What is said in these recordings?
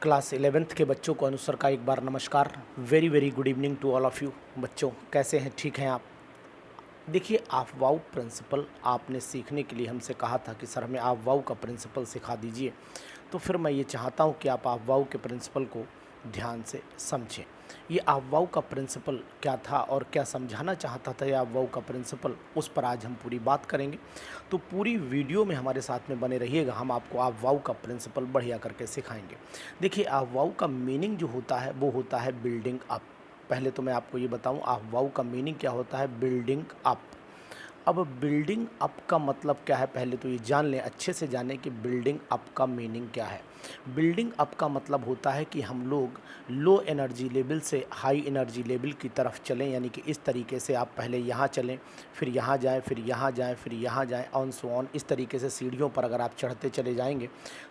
Class 11th के बच्चों को अनुसर का एक बार नमस्कार। Very very good evening to all of you. बच्चों कैसे हैं, ठीक हैं आप? देखिए, आप वाउ प्रिंसिपल आपने सीखने के लिए हमसे कहा था कि सर हमें आप वाउ का प्रिंसिपल सिखा दीजिए। तो फिर मैं ये चाहता हूँ कि आप वाउ के प्रिंसिपल को ध्यान से समझें। ये आप वाउ का प्रिंसिपल क्या था और क्या समझाना चाहता था, या आप वाउ का प्रिंसिपल, उस पर आज हम पूरी बात करेंगे। तो पूरी वीडियो में हमारे साथ में बने रहिएगा, हम आपको आप वाउ का प्रिंसिपल बढ़िया करके सिखाएंगे। देखिए, आप वाउ का मीनिंग जो होता है वो होता है बिल्डिंग अप। पहले तो मैं आपको ये बताऊं, आप वाउ का मीनिंग क्या होता है, बिल्डिंग अप। अब बिल्डिंग अप का मतलब क्या है, पहले तो ये जान लें, अच्छे से जानें कि बिल्डिंग अप का मीनिंग क्या है। बिल्डिंग अप का मतलब होता है कि हम लोग लो एनर्जी लेवल से हाई एनर्जी लेवल की तरफ चलें, यानी कि इस तरीके से आप पहले यहाँ चलें, फिर यहाँ जाएं, फिर यहाँ जाएं, फिर यहाँ जाएं, ऑन सो ऑन। इस तरीके से सीढ़ियों पर अगर आप चढ़ते चले जाएंगे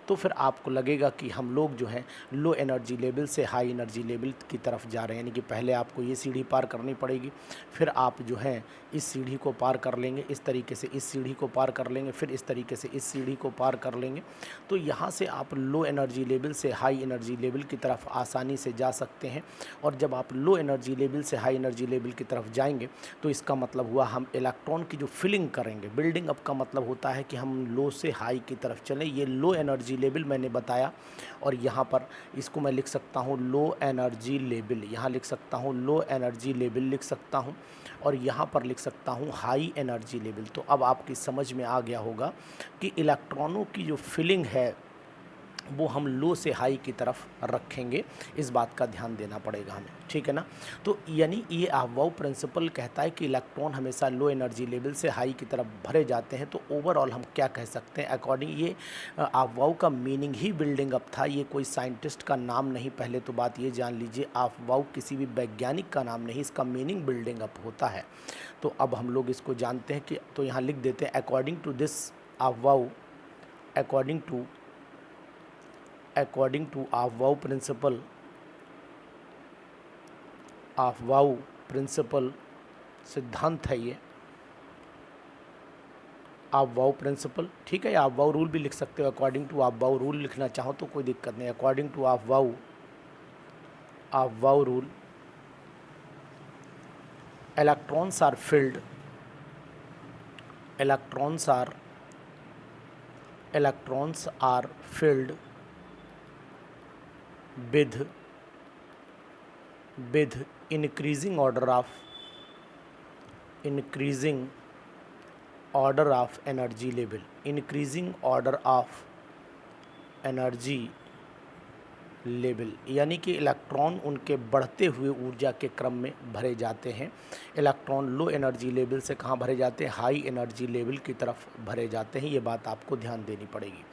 तो फिर आपको लगेगा कि हम लोग जो हैं लो एनर्जी लेवल से हाई एनर्जी लेवल की तरफ जा रहे हैं। यानी कि पहले आपको ये सीढ़ी पार करनी पड़ेगी, फिर आप जो हैं इस सीढ़ी को पार कर लेंगे, इस तरीके से इस सीढ़ी को पार कर लेंगे, फिर इस तरीके से इस सीढ़ी को पार कर लेंगे। तो यहाँ से आप लो एनर्जी लेवल से हाई एनर्जी लेवल की तरफ आसानी से जा सकते हैं। और जब आप लो एनर्जी लेवल से हाई एनर्जी लेवल की तरफ जाएंगे तो इसका मतलब हुआ हम इलेक्ट्रॉन की जो फिलिंग करेंगे। बिल्डिंग अप का मतलब होता है कि हम लो से हाई की तरफ चलें। ये लो एनर्जी लेवल मैंने बताया, और यहाँ पर इसको मैं लिख सकता हूँ लो एनर्जी लेवल, यहाँ लिख सकता हूँ लो एनर्जी लेवल लिख सकता हूँ, और यहाँ पर लिख सकता हूँ हाई एनर्जी लेवल। तो अब आपकी समझ में आ गया होगा कि इलेक्ट्रॉनों की जो फिलिंग है वो हम लो से हाई की तरफ रखेंगे। इस बात का ध्यान देना पड़ेगा हमें, ठीक है ना। तो यानी ये अहवाउ प्रिंसिपल कहता है कि इलेक्ट्रॉन हमेशा लो एनर्जी लेवल से हाई की तरफ भरे जाते हैं। तो ओवरऑल हम क्या कह सकते हैं, अकॉर्डिंग ये अहवाउ का मीनिंग ही बिल्डिंग अप था। ये कोई साइंटिस्ट का नाम नहीं, पहले तो बात ये जान लीजिए। अहवाउ किसी भी वैज्ञानिक का नाम नहीं, इसका मीनिंग बिल्डिंग अप होता है। तो अब हम लोग इसको जानते हैं कि, तो यहाँ लिख देते हैं according to this Aufbau, according to Aufbau principle सिद्धांत है ये अहवाउ प्रिंसिपल, ठीक है। अहवाउ रूल भी लिख सकते हो, अकॉर्डिंग टू अहवाउ रूल लिखना चाहो तो कोई दिक्कत नहीं। According to Aufbau rule electrons are filled electrons are filled with increasing order of energy level, increasing order of energy level, यानी कि इलेक्ट्रॉन उनके बढ़ते हुए ऊर्जा के क्रम में भरे जाते हैं। इलेक्ट्रॉन लो एनर्जी लेवल से कहाँ भरे जाते हैं, हाई एनर्जी लेवल की तरफ भरे जाते हैं। ये बात आपको ध्यान देनी पड़ेगी।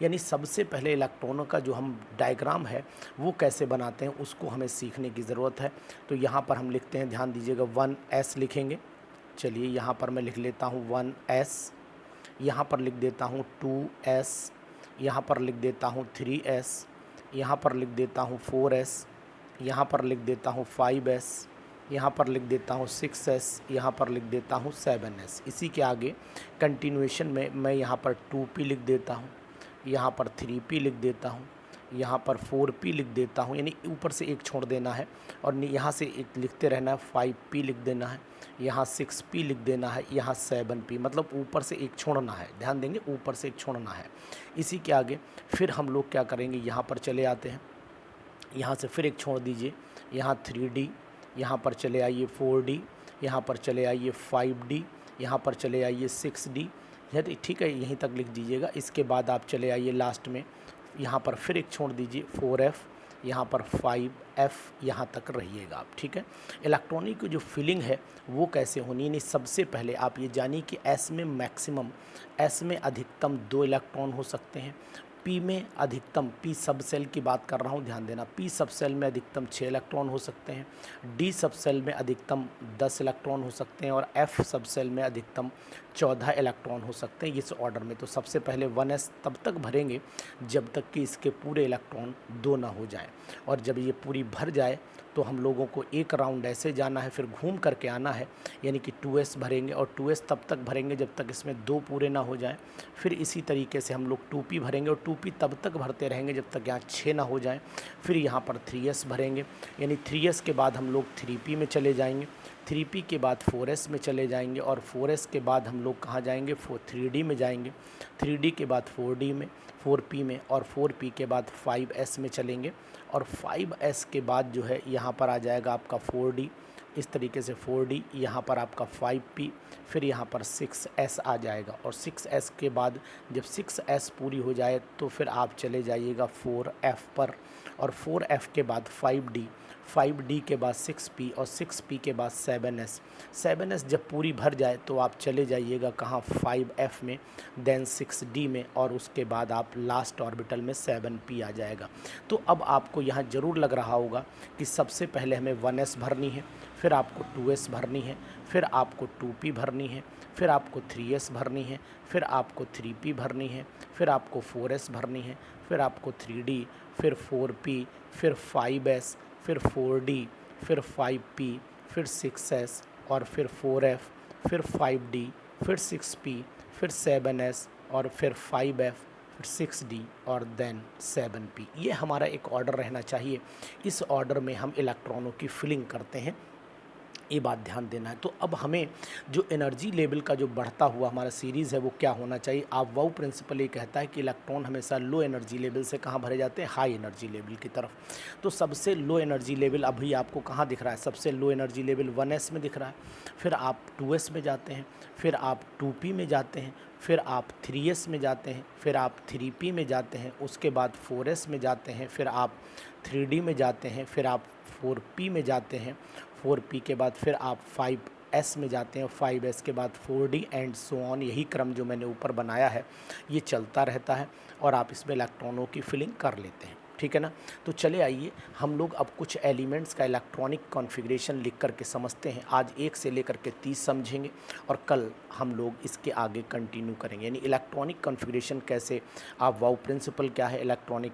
यानी सबसे पहले इलेक्ट्रॉनों का जो हम डायग्राम है वो कैसे बनाते हैं उसको हमें सीखने की ज़रूरत है। तो यहाँ पर हम लिखते हैं, ध्यान दीजिएगा, 1s लिखेंगे। चलिए यहाँ पर मैं लिख लेता हूँ 1s, यहाँ पर लिख देता हूँ 2s, यहाँ पर लिख देता हूँ 3s, यहाँ पर लिख देता हूँ 4s, यहाँ पर लिख देता हूँ 5s, यहाँ पर लिख देता हूँ 6s, यहाँ पर लिख देता हूँ 7s। इसी के आगे कंटिन्यूएशन में मैं यहाँ पर 2p लिख देता हूँ, यहाँ पर 3p लिख देता हूँ, यहाँ पर 4p लिख देता हूँ, यानी ऊपर से एक छोड़ देना है और यहाँ से एक लिखते रहना है। 5p लिख देना है, यहाँ 6p लिख देना है, यहाँ 7p, मतलब ऊपर से एक छोड़ना है। ध्यान देंगे, ऊपर से एक छोड़ना है। इसी के आगे फिर हम लोग क्या करेंगे, यहाँ पर चले आते हैं, यहाँ से फिर एक छोड़ दीजिए, यहाँ 3d, यहाँ पर चले आइए 4d, यहाँ पर चले आइए 5d, यहाँ पर चले आइए 6d, ठीक है, यहीं तक लिख दीजिएगा। इसके बाद आप चले आइए लास्ट में, यहाँ पर फिर एक छोड़ दीजिए 4f, यहाँ पर 5f, यहाँ तक रहिएगा आप, ठीक है। इलेक्ट्रॉनिक की जो फिलिंग है वो कैसे होनी है, सबसे पहले आप ये जानिए कि s में मैक्सिमम, s में अधिकतम 2 इलेक्ट्रॉन हो सकते हैं। p में अधिकतम, p सब सेल की बात कर रहा हूँ, ध्यान देना, p सब सेल में अधिकतम 6 इलेक्ट्रॉन हो सकते हैं। d सब सेल में अधिकतम 10 इलेक्ट्रॉन हो सकते हैं, और f सब सेल में अधिकतम 14 इलेक्ट्रॉन हो सकते हैं, इस ऑर्डर में। तो सबसे पहले 1s तब तक भरेंगे जब तक कि इसके पूरे इलेक्ट्रॉन 2 ना हो जाएं, और जब ये पूरी भर जाए तो हम लोगों को एक राउंड ऐसे जाना है, फिर घूम करके आना है, यानी कि 2s भरेंगे और 2s तब तक भरेंगे जब तक इसमें 2 पूरे ना हो जाएं। फिर इसी तरीके से हम लोग 2p भरेंगे और 2p तब तक भरते रहेंगे जब तक यहाँ 6 ना हो जाएं। फिर यहाँ पर 3s भरेंगे, यानी 3s के बाद हम लोग 3p में चले जाएंगे, 3p के बाद 4s में चले जाएंगे और 4s के बाद हम लोग कहाँ जाएंगे, 3d में जाएंगे, 3d के बाद 4d में, 4p में और 4p के बाद 5s में चलेंगे और 5s के बाद जो है यहाँ पर आ जाएगा आपका 4d, इस तरीके से 4d, यहाँ पर आपका 5p, फिर यहाँ पर 6s आ जाएगा और 6s के बाद जब 6s पूरी हो जाए तो फिर आप चले जाइएगा 4f पर और 4f के बाद 5d, 5d के बाद 6p और 6p के बाद 7s, 7s जब पूरी भर जाए तो आप चले जाइएगा कहाँ, 5f में, देन 6d में और उसके बाद आप लास्ट ऑर्बिटल में 7p आ जाएगा। तो अब आपको यहाँ ज़रूर लग रहा होगा कि सबसे पहले हमें 1s भरनी है, फिर आपको 2s भरनी है, फिर आपको 2p भरनी है, फिर आपको 3s भरनी है, फिर आपको 3p भरनी है, फिर आपको 4s भरनी है, फिर आपको 3d, फिर 4p, फिर 5s, फिर 4d, फिर 5p, फिर 6s और फिर 4f, फिर 5d, फिर 6p, फिर 7s और फिर 5f, फिर 6d और देन 7p। ये हमारा एक ऑर्डर रहना चाहिए। इस ऑर्डर में हम इलेक्ट्रॉनों की फिलिंग करते हैं, ये बात ध्यान देना है। तो अब हमें जो एनर्जी लेवल का जो बढ़ता हुआ हमारा सीरीज़ है वो क्या होना चाहिए। वाउ प्रिंसिपल ये कहता है कि इलेक्ट्रॉन हमेशा लो एनर्जी लेवल से कहाँ भरे जाते हैं, हाई एनर्जी लेवल की तरफ। तो सबसे लो एनर्जी लेवल अभी आपको कहाँ दिख रहा है, सबसे लो एनर्जी लेवल 1s में दिख रहा है, फिर आप 2s में जाते हैं, फिर आप 2p में जाते हैं, फिर आप 3s में जाते हैं, फिर आप 3p में जाते हैं, उसके बाद 4s में जाते हैं, फिर आप 3d में जाते हैं, फिर आप 4p में जाते हैं, 4p के बाद फिर आप 5s में जाते हैं, 5s के बाद 4d एंड सो ऑन। यही क्रम जो मैंने ऊपर बनाया है ये चलता रहता है और आप इसमें इलेक्ट्रॉनों की फिलिंग कर लेते हैं, ठीक है ना। तो चले आइए हम लोग अब कुछ एलिमेंट्स का इलेक्ट्रॉनिक कॉन्फ़िगरेशन लिख करके समझते हैं। आज 1 से लेकर के 30 समझेंगे और कल हम लोग इसके आगे कंटिन्यू करेंगे, यानी इलेक्ट्रॉनिक कॉन्फ़िगरेशन कैसे, आप वाउ प्रिंसिपल क्या है, इलेक्ट्रॉनिक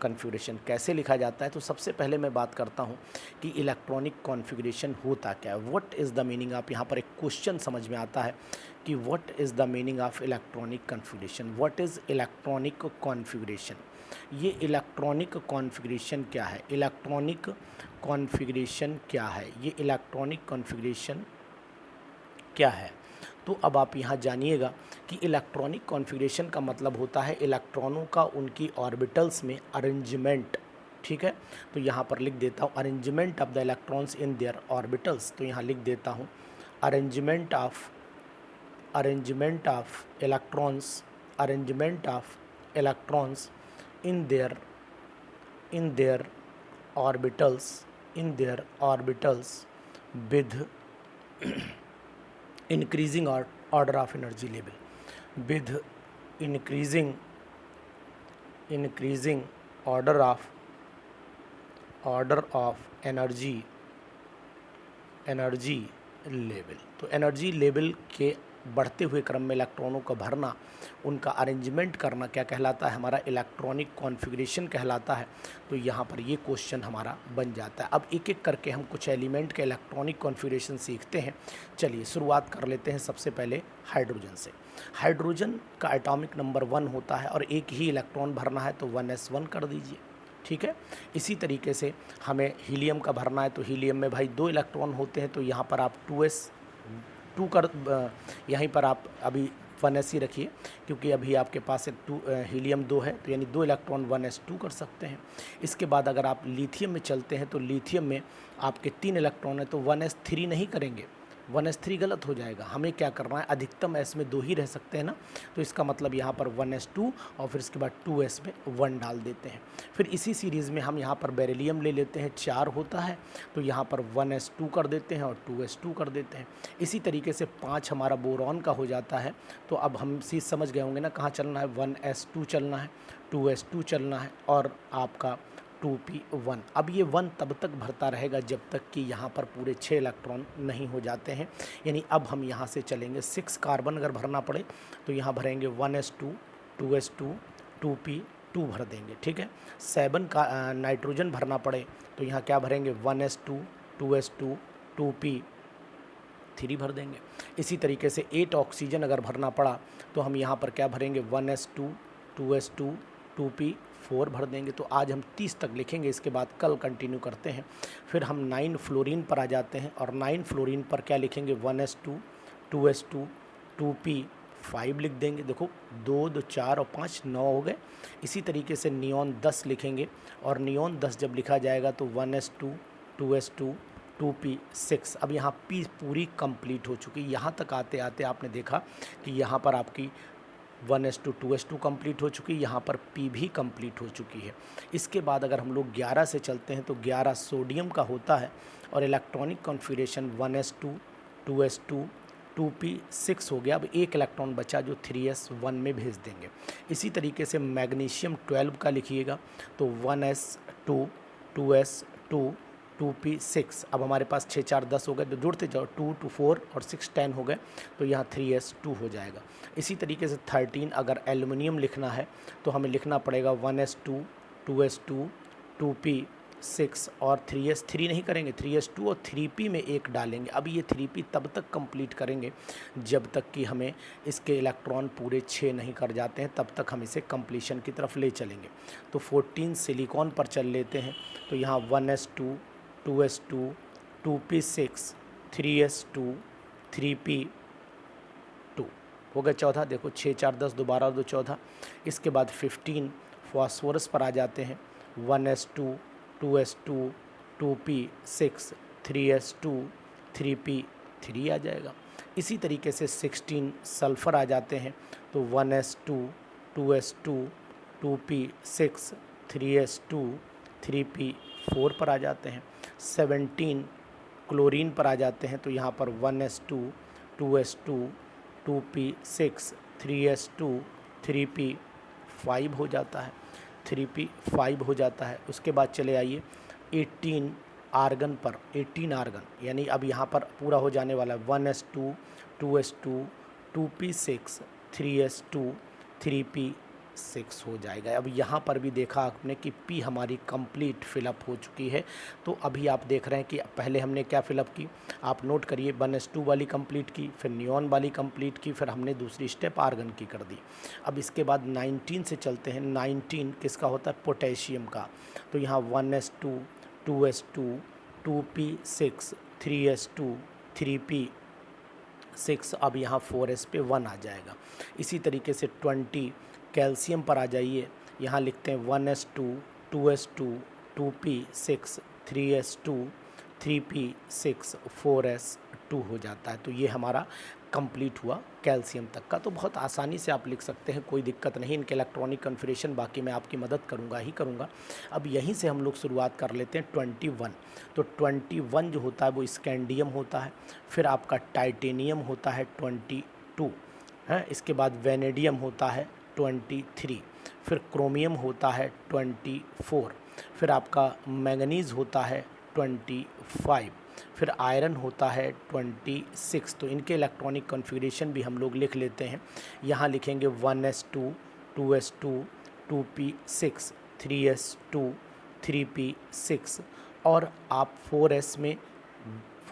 कॉन्फ़िगरेशन कैसे लिखा जाता है। तो सबसे पहले मैं बात करता हूँ कि इलेक्ट्रॉनिक कॉन्फ़िगरेशन होता क्या है, व्हाट इज़ द मीनिंग। आप यहाँ पर एक क्वेश्चन समझ में आता है कि what is the meaning of electronic configuration, what is electronic configuration. ये इलेक्ट्रॉनिक कॉन्फ़िगरेशन क्या है, इलेक्ट्रॉनिक कॉन्फ़िगरेशन क्या है, ये इलेक्ट्रॉनिक कॉन्फ़िगरेशन क्या है। तो अब आप यहाँ जानिएगा कि इलेक्ट्रॉनिक कॉन्फ़िगरेशन का मतलब होता है इलेक्ट्रॉनों का उनकी ऑर्बिटल्स में अरेंजमेंट, ठीक है। तो यहाँ पर लिख देता हूँ arrangement of the electrons in their orbitals. तो यहाँ लिख देता हूँ arrangement of electrons, arrangement of electrons in their orbitals, in their orbitals with increasing order of energy level, with increasing order of energy level. तो energy level के बढ़ते हुए क्रम में इलेक्ट्रॉनों का भरना, उनका अरेंजमेंट करना क्या कहलाता है, हमारा इलेक्ट्रॉनिक कॉन्फ़िगरेशन कहलाता है। तो यहाँ पर ये क्वेश्चन हमारा बन जाता है। अब एक एक करके हम कुछ एलिमेंट के इलेक्ट्रॉनिक कॉन्फ़िगरेशन सीखते हैं। चलिए शुरुआत कर लेते हैं सबसे पहले हाइड्रोजन से। हाइड्रोजन का एटॉमिक नंबर 1 होता है और एक ही इलेक्ट्रॉन भरना है तो 1s1 कर दीजिए, ठीक है। इसी तरीके से हमें हीलियम का भरना है तो हीलियम में भाई 2 इलेक्ट्रॉन होते हैं तो यहाँ पर आप 2s2 कर, यहीं पर आप अभी 1s ही रखिए क्योंकि अभी आपके पास एक हीलियम 2 है तो यानी 2 इलेक्ट्रॉन 1s2 कर सकते हैं। इसके बाद अगर आप लिथियम में चलते हैं तो लिथियम में आपके 3 इलेक्ट्रॉन है तो 1s3 नहीं करेंगे, 1s3 गलत हो जाएगा। हमें क्या करना है, अधिकतम s में 2 ही रह सकते हैं ना, तो इसका मतलब यहाँ पर 1s2 और फिर इसके बाद 2s में 1 डाल देते हैं। फिर इसी सीरीज़ में हम यहाँ पर बेरिलियम ले लेते हैं, 4 होता है तो यहाँ पर 1s2 कर देते हैं और 2s2 कर देते हैं। इसी तरीके से 5 हमारा बोरॉन का हो जाता है। तो अब हम चीज़ समझ गए होंगे ना कहाँ चलना है, 1s2 चलना है, 2s2 चलना है और आपका 2p1। अब ये 1 तब तक भरता रहेगा जब तक कि यहाँ पर पूरे 6 इलेक्ट्रॉन नहीं हो जाते हैं। यानी अब हम यहाँ से चलेंगे 6 कार्बन अगर भरना पड़े तो यहाँ भरेंगे 1s2, 2s2, 2p, 2 भर देंगे, ठीक है। 7 का नाइट्रोजन भरना पड़े तो यहाँ क्या भरेंगे 1s2 2s2 2p 3 भर देंगे। इसी तरीके से 8 ऑक्सीजन अगर भरना पड़ा तो हम यहाँ पर क्या भरेंगे 1s2 2s2 2p 4 भर देंगे। तो आज हम 30 तक लिखेंगे, इसके बाद कल कंटिन्यू करते हैं। फिर हम 9 फ्लोरीन पर आ जाते हैं और 9 फ्लोरीन पर क्या लिखेंगे 1s2 2s2 2p 5 लिख देंगे। देखो 2 2 4 और 5 9 हो गए। इसी तरीके से नियॉन 10 लिखेंगे और नियॉन 10 जब लिखा जाएगा तो 1s2 2s2 2p 6। अब यहाँ p पूरी कंप्लीट हो चुकी। यहाँ तक आते आते आपने देखा कि यहाँ पर आपकी 1s2 2s2 कंप्लीट हो चुकी, यहाँ पर p भी कंप्लीट हो चुकी है। इसके बाद अगर हम लोग 11 से चलते हैं तो 11 सोडियम का होता है और electronic configuration 1s2 2s2 2p 6 हो गया। अब एक इलेक्ट्रॉन बचा जो 3s1 में भेज देंगे। इसी तरीके से मैग्नीशियम 12 का लिखिएगा तो 1s2 2s2 2p 6। अब हमारे पास 6 4 10 हो गए तो जुड़ते जाओ 2 2 4 और 6 10 हो गए तो यहाँ 3s2 हो जाएगा। इसी तरीके से 13 अगर एल्युमिनियम लिखना है तो हमें लिखना पड़ेगा 1s2 2s2 2p 6 और 3s3 नहीं करेंगे 3s2 और 3p में एक डालेंगे। अब ये 3p तब तक कंप्लीट करेंगे जब तक कि हमें इसके इलेक्ट्रॉन पूरे 6 नहीं कर जाते हैं, तब तक हम इसे कंप्लीशन की तरफ ले चलेंगे। तो 14 सिलिकॉन पर चल लेते हैं तो यहाँ 1s2 2s2 2p6 3s2 3p2 हो गया। चौथा देखो 6 4 10 दोबारा 2 14। इसके बाद 15 फॉस्फोरस पर आ जाते हैं 1s2 2s2 2p6 3s2 3p3 आ जाएगा। इसी तरीके से 16 सल्फ़र आ जाते हैं तो 1s2 2s2 2p6 3s2 3p4 पर आ जाते हैं। 17 क्लोरीन पर आ जाते हैं तो यहाँ पर 1s2 2s2 2p6 3s2 3p5 हो जाता है 3p5 हो जाता है। उसके बाद चले आइए 18 आर्गन पर 18 आर्गन यानी अब यहाँ पर पूरा हो जाने वाला है 1s2 2s2 2p6 3s2 3p6 हो जाएगा। अब यहाँ पर भी देखा आपने कि p हमारी कंप्लीट फिलअप हो चुकी है। तो अभी आप देख रहे हैं कि पहले हमने क्या फिलअप की, आप नोट करिए 1s2 वाली कंप्लीट की, फिर नियॉन वाली कंप्लीट की, फिर हमने दूसरी स्टेप आर्गन की कर दी। अब इसके बाद 19 से चलते हैं। 19 किसका होता है पोटेशियम का। तो यहाँ 1s2 2s2 2p6 3s2 3p6। अब यहाँ 4s पे 1 आ जाएगा। इसी तरीके से 20 कैल्शियम पर आ जाइए। यहाँ लिखते हैं 1s2 2s2 2p6 3s2 3p6 4s2 हो जाता है। तो ये हमारा कंप्लीट हुआ कैल्शियम तक का। तो बहुत आसानी से आप लिख सकते हैं, कोई दिक्कत नहीं। इनके इलेक्ट्रॉनिक कन्फिग्रेशन बाकी मैं आपकी मदद करूंगा ही करूंगा। अब यहीं से हम लोग शुरुआत कर लेते हैं 21। तो 21 जो होता है वो स्कैंडियम होता है। फिर आपका टाइटेनियम होता है 22 है। इसके बाद वेनेडियम होता है 23। फिर क्रोमियम होता है 24। फिर आपका मैंगनीज़ होता है 25। फिर आयरन होता है 26। तो इनके इलेक्ट्रॉनिक कॉन्फ़िगरेशन भी हम लोग लिख लेते हैं। यहाँ लिखेंगे 1s2 2s2 2p6 3s2 3p6 और आप 4s में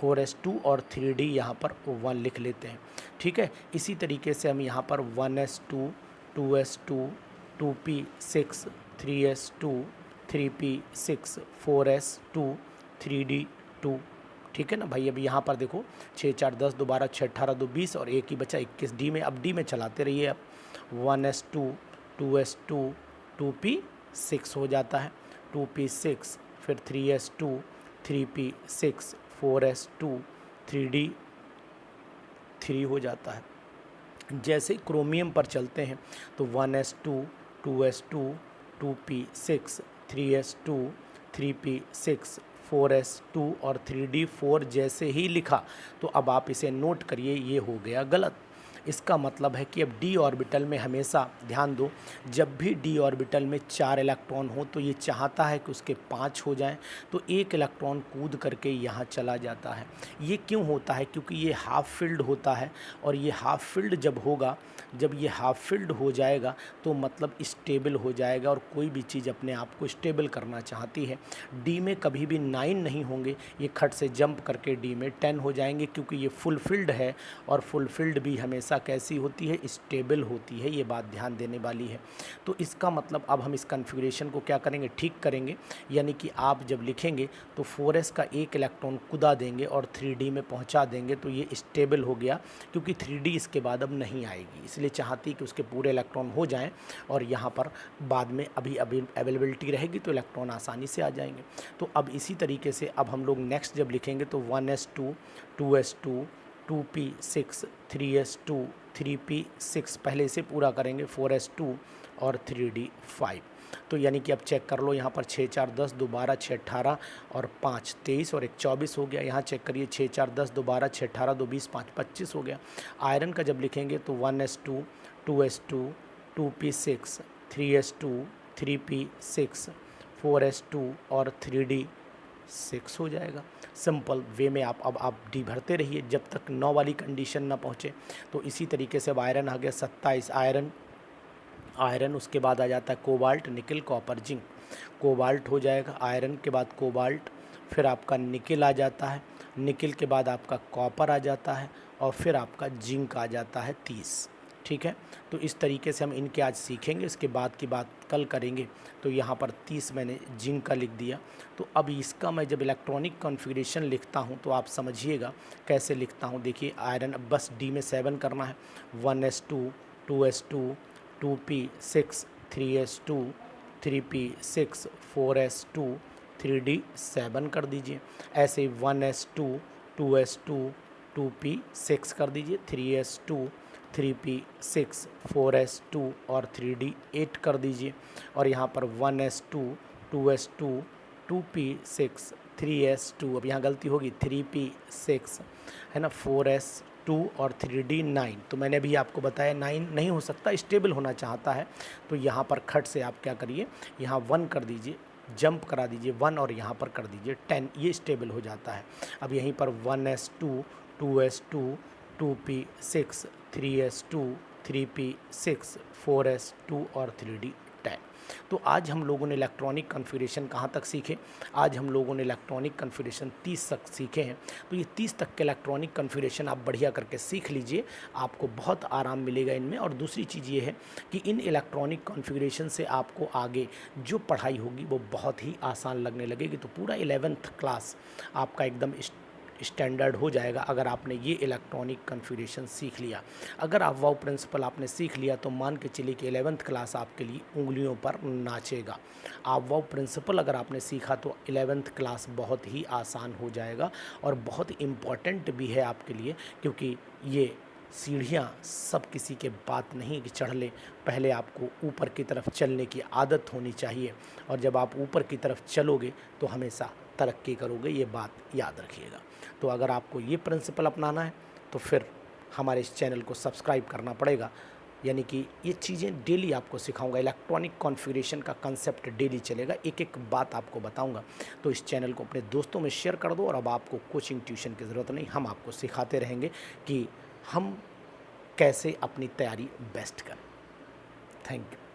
4s2 और 3d यहाँ पर 1 लिख लेते हैं, ठीक है। इसी तरीके से हम यहाँ पर 1s2 2s2 2p6 3s2 3p6 4s2 3d2, ठीक है ना भाई। अब यहाँ पर देखो 6 4 10 दोबारा 6 18 2 20 और एक ही बचा 21 डी में। अब डी में चलाते रहिए। अब 1s2 2s2 2p6 हो जाता है 2p6। फिर 3s2 3p6 4s2 3d3 हो जाता है। जैसे क्रोमियम पर चलते हैं तो 1s2 2s2 2p6 3s2 3p6 4s2 और 3d4 जैसे ही लिखा तो अब आप इसे नोट करिए, ये हो गया गलत। इसका मतलब है कि अब डी ऑर्बिटल में हमेशा ध्यान दो, जब भी डी ऑर्बिटल में 4 इलेक्ट्रॉन हो तो ये चाहता है कि उसके 5 हो जाएं, तो एक इलेक्ट्रॉन कूद करके यहाँ चला जाता है। ये क्यों होता है? क्योंकि ये हाफ फिल्ड होता है, और ये हाफ फिल्ड जब होगा, जब ये हाफ फिल्ड हो जाएगा तो मतलब स्टेबल हो जाएगा, और कोई भी चीज़ अपने आप को स्टेबल करना चाहती है। डी में कभी भी 9 नहीं होंगे, ये खट से जंप करके डी में 10 हो जाएंगे, क्योंकि ये फुल फिल्ड है, और फुल फिल्ड भी हमेशा कैसी होती है? स्टेबल होती है। ये बात ध्यान देने वाली है। तो इसका मतलब अब हम इस कन्फिग्रेशन को क्या करेंगे? ठीक करेंगे। यानी कि आप जब लिखेंगे तो 4s का एक इलेक्ट्रॉन कुदा देंगे और 3d में पहुंचा देंगे, तो ये स्टेबल हो गया, क्योंकि 3d इसके बाद अब नहीं आएगी, इसलिए चाहती कि उसके पूरे इलेक्ट्रॉन हो जाएं, और यहाँ पर बाद में अभी अवेलेबिलिटी रहेगी तो इलेक्ट्रॉन आसानी से आ जाएंगे। तो अब इसी तरीके से अब हम लोग नेक्स्ट जब लिखेंगे तो 1s2, 2s2, 2p6, 3s2, 3p6, पहले इसे पूरा करेंगे, 4s2 और 3d5। तो यानी कि अब चेक कर लो, यहाँ पर 6 4 10, 2 12, 6 18 और 5 23 और 1 24 हो गया। यहाँ चेक करिए, 6 4 10, 2 12, 6 18, 2 20, 5 25 हो गया। आयरन का जब लिखेंगे तो 1s2, 2s2, 2p6, 3s2, 3p6, 4s2 और 3d6 हो जाएगा। सिंपल वे में आप डी भरते रहिए जब तक 9 वाली कंडीशन ना पहुँचे। तो इसी तरीके से अब आयरन आ गया 27, आयरन उसके बाद आ जाता है कोबाल्ट, निकल, कॉपर, जिंक। कोबाल्ट हो जाएगा, आयरन के बाद कोबाल्ट, फिर आपका निकल आ जाता है, निकल के बाद आपका कॉपर आ जाता है, और फिर आपका जिंक आ जाता है 30। ठीक है, तो इस तरीके से हम इनके आज सीखेंगे, इसके बाद की बात कल करेंगे। तो यहाँ पर 30 मैंने जिंक का लिख दिया। तो अब इसका मैं जब इलेक्ट्रॉनिक कॉन्फ़िगरेशन लिखता हूँ तो आप समझिएगा कैसे लिखता हूँ। देखिए, आयरन अब बस डी में 7 करना है, 1s2, 2s2, 2p6, 3s2, 3p6, 4s2, 3d7 कर दीजिए। ऐसे 1s2, 2s2, 2p6 कर दीजिए, 3s2, 3p6, 4s2 और 3d8 कर दीजिए। और यहाँ पर 1s2, 2s2, 2p6, 3s2, अब यहाँ गलती होगी, 3p6 है ना, 4s2 और 3d9। तो मैंने अभी आपको बताया 9 नहीं हो सकता, स्टेबल होना चाहता है। तो यहाँ पर खट से आप क्या करिए, यहाँ 1 कर दीजिए, जंप करा दीजिए 1, और यहाँ पर कर दीजिए 10, ये स्टेबल हो जाता है। अब यहीं पर 1s2, 2s2, 2p6, 3s2, 3p6, 4s2 और 3d10। तो आज हम लोगों ने इलेक्ट्रॉनिक कॉन्फ़िगरेशन कहाँ तक सीखे? आज हम लोगों ने इलेक्ट्रॉनिक कॉन्फ़िगरेशन 30 तक सीखे हैं। तो ये 30 तक के इलेक्ट्रॉनिक कॉन्फ़िगरेशन आप बढ़िया करके सीख लीजिए, आपको बहुत आराम मिलेगा इनमें। और दूसरी चीज़ ये है कि इन इलेक्ट्रॉनिक कॉन्फ़िगरेशन से आपको आगे जो पढ़ाई होगी वो बहुत ही आसान लगने लगेगी। तो पूरा 11th क्लास आपका एकदम स्टैंडर्ड हो जाएगा अगर आपने ये इलेक्ट्रॉनिक कॉन्फ़िगरेशन सीख लिया। अगर आप वाव प्रिंसिपल आपने सीख लिया तो मान के चलिए कि 11th क्लास आपके लिए उंगलियों पर नाचेगा। आप वाव प्रिंसिपल अगर आपने सीखा तो 11th क्लास बहुत ही आसान हो जाएगा, और बहुत इम्पॉर्टेंट भी है आपके लिए, क्योंकि ये सीढ़ियाँ सब किसी के बात नहीं कि चढ़ ले, पहले आपको ऊपर की तरफ चलने की आदत होनी चाहिए, और जब आप ऊपर की तरफ चलोगे तो हमेशा तरक्की करोगे, ये बात याद रखिएगा। तो अगर आपको ये प्रिंसिपल अपनाना है तो फिर हमारे इस चैनल को सब्सक्राइब करना पड़ेगा। यानी कि ये चीज़ें डेली आपको सिखाऊंगा, इलेक्ट्रॉनिक कॉन्फ़िगरेशन का कंसेप्ट डेली चलेगा, एक एक बात आपको बताऊंगा। तो इस चैनल को अपने दोस्तों में शेयर कर दो, और अब आपको कोचिंग ट्यूशन की ज़रूरत नहीं, हम आपको सिखाते रहेंगे कि हम कैसे अपनी तैयारी बेस्ट करें। Thank you.